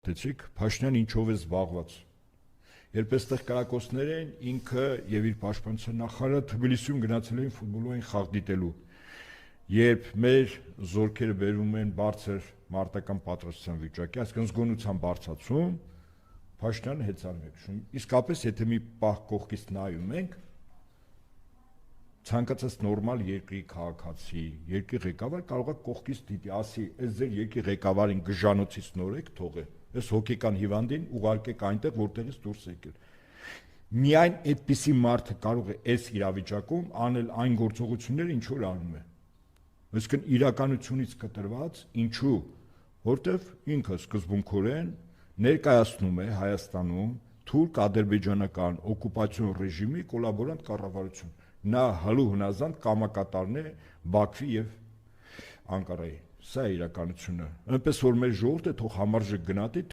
Տեսիք, Փաշինյան ինչով է զբաղված։ Երբ այստեղ կրակոցներ են, ինքը եւ իր պաշտպանության նախարարը Թբիլիսիում գնացել էին ֆուտբոլային խաղ դիտելու։ Երբ մեր զորքերը բերվում են բարձր մարտական պատրաստության վիճակի, այսինքն զգոնության բարձրացում, Փաշինյանը հեծարում է քշում։ Իսկապես, եթե մի պահ կողքից նայում ենք, ցանկացած նորմալ երկրի քաղաքացի, երկրի ղեկավար կարող է կողքից դիտի, ասի, այս ձեր երկրի ղեկավարին գժանոցից նորեք, թողե, այս հոգեկան հիվանդին ուղարկեք այնտեղ, որտեղից դուրս եկել։ Միայն այդպիսի մարդը կարող է այս իրավիճակում անել այն գործողությունները, ինչ որ անում է։ Այսինքն իրականությունից կտրված, ինչու, որտեվ ինքը սկզբունքորեն ներկայացնում է Հայաստանում թուրք-ադրբեջանական օկուպացիոն ռեժիմի կոլաբորանտ կառավարություն։ Նա հալու հնազանդ կամակատարն է Բաքվի եւ Անկարայի։ Սա է իրականությունը։ Այնպես որ մեր ժողովուրդը թող համարժեք գնահատի